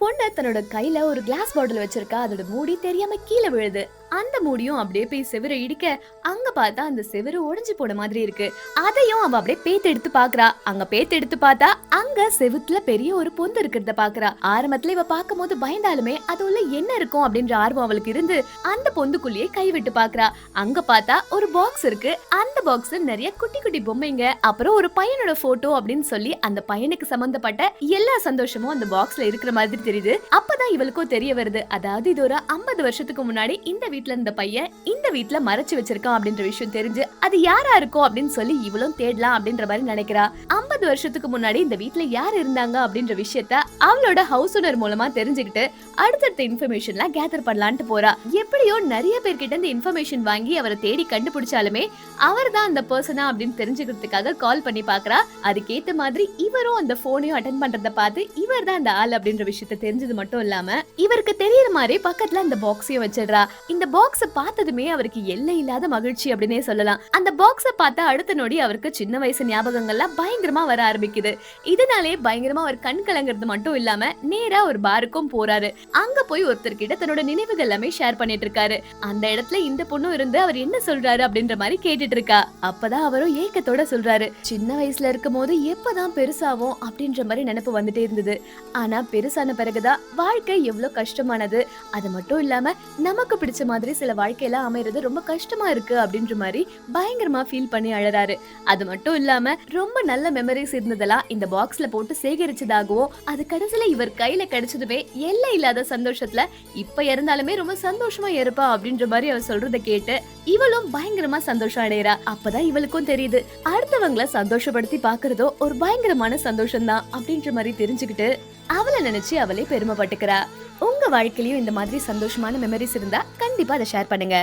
பொண்ணு தன்னோட கையில ஒரு கிளாஸ் பாட்டில் வச்சிருக்கா. அதோட மூடி தெரியாம கீழே விழுது. அந்த மூடியும் அப்படியே போய் செவுரை இடிக்க, அங்க பார்த்தா அந்த செவுரு உடைஞ்சு போன மாதிரி இருக்கு. அதையும் அவ அப்படியே பேத்து எடுத்து பாக்குறா. அங்க பேத்து எடுத்து பார்த்தா அங்க செவுத்துல பெரிய ஒரு பொந்து இருக்கிறத பாக்குறா. ஆரம்பத்துல இவ பாக்கும்போது பயந்தாலுமே அது உள்ள என்ன இருக்கும் அப்படின்ற ஆர்வம் அவளுக்கு இருந்து அந்த பொந்துக்குள்ளேயே கை விட்டு பாக்குறா. அங்க பார்த்தா ஒரு பாக்ஸ் இருக்கு. அந்த பாக்ஸ்ல நிறைய குட்டி குட்டி பொம்மைங்க, அப்புறம் ஒரு பையனோட போட்டோ அப்படின்னு சொல்லி அந்த பையனுக்கு சம்பந்தப்பட்ட எல்லா சந்தோஷமும் அந்த பாக்ஸ்ல இருக்கிற மாதிரி தெரியுது. அப்பதான் இவளுக்கும் தெரிய வருது, அதாவது இது ஒரு 50 வருஷத்துக்கு முன்னாடி இந்த வீட்ல இருந்த பையன் இந்த வீட்ல மறைச்சு வச்சிருக்கான் அப்படின்ற விஷயம் தெரிஞ்சு அது யாரா இருக்கும் அப்படின்னு சொல்லி இவளும் தேடலாம் அப்படின்ற மாதிரி நினைக்கிறா. 50 வருஷத்துக்கு முன்னாடி இந்த வீட்ல யார் இருந்தாங்க அப்படின்ற விஷயத்த அவளோட ஹவுஸ் ஓனர் மூலமா தெரிஞ்சுக்கிட்டு அடுத்தடுத்த இன்ஃபர்மேஷன்லாம் கேதர் பண்ணலான்ட்டு போறா. எப்படியோ நிறைய பேர்கிட்ட இந்த இன்ஃபர்மேஷன் வாங்கி அவரை தேடி கண்டுபிடிச்சாலுமே அவர் தான் அந்த பர்சனா அப்படின்னு தெரிஞ்சுக்கிறதுக்காக கால் பண்ணி பாக்குறா. அதுக்கேத்த மாதிரி இவரும் அந்த போனையும் அட்டென்ட் பண்றத பார்த்து இவர் தான் அந்த ஆள் அப்படின்ற விஷயத்த தெரிஞ்சது மட்டும் இல்லாம இவருக்கு தெரியற மாதிரி பக்கத்துல அந்த பாக்ஸையும் வச்சிடுறா. இந்த பாக்ஸ பார்த்ததுமே அவருக்கு எல்லை இல்லாத மகிழ்ச்சி அப்படின்னே சொல்லலாம். அந்த பாக்ஸ பார்த்த அடுத்த நொடி அவருக்கு சின்ன வயசு ஞாபகங்கள்லாம் பயங்கரமா வர ஆரம்பிக்குது. இதனாலே பயங்கரமா அவர் கண் கலங்கிறது மட்டும் இல்லாம நேரா ஒரு பாருக்கும் போறாரு. அங்க போய் ஒருத்தர் கிட்ட தன்னோட நினைவுகள் எல்லாமே ஷேர் பண்ணிட்டு இருக்காரு. அந்த இடத்துல இந்த பொண்ணும் இருந்து அவர் என்ன சொல்றாரு அப்படின்ற மாதிரி கேட்டுட்டு இருக்கா. அப்பதான் அவரும் ஏக்கத்தோட சொல்றாரு, சின்ன வயசுல இருக்கும் போது எப்பதான் பெருசாவும் அப்படின்ற மாதிரி நினைப்பு வந்துட்டே இருந்தது. ஆனா பெருசான பிறகுதான் வாழ்க்கை எவ்வளவு கஷ்டமானது, அது மட்டும் இல்லாம நமக்கு பிடிச்ச மாதிரி சில வாழ்க்கையெல்லாம் அமைறது ரொம்ப கஷ்டமா இருக்கு அப்படின்ற மாதிரி பயங்கரமா ஃபீல் பண்ணி அழறாரு. அது மட்டும் இல்லாம ரொம்ப நல்ல மெமரிஸ் இருந்ததெல்லாம் இந்த பாக்ஸ்ல போட்டு சேகரிச்சதாகவும் அது கடைசியில இவர் கையில கிடைச்சதுமே எல்லை இல்லாத சந்தோஷத்துல இப்ப இருந்தாலுமே ரொம்ப சந்தோஷமா இருப்பா அப்படின்ற மாதிரி அவர் சொல்றதை கேட்டு இவளும் பயங்கரமா சந்தோஷம் அடையறா. அப்பதான் இவளுக்கும் தெரியுது, அடுத்தவங்களை சந்தோஷப்படுத்தி பாக்குறதோ ஒரு பயங்கரமான சந்தோஷம் தான் அப்படின்ற மாதிரி தெரிஞ்சுக்கிட்டு அவளை நினைச்சு அவளே பெருமைப்பட்டுக்கிறா. உங்க வாழ்க்கையிலயும் இந்த மாதிரி சந்தோஷமான மெமரிஸ் இருந்தா கண்டிப்பா அதை ஷேர் பண்ணுங்க.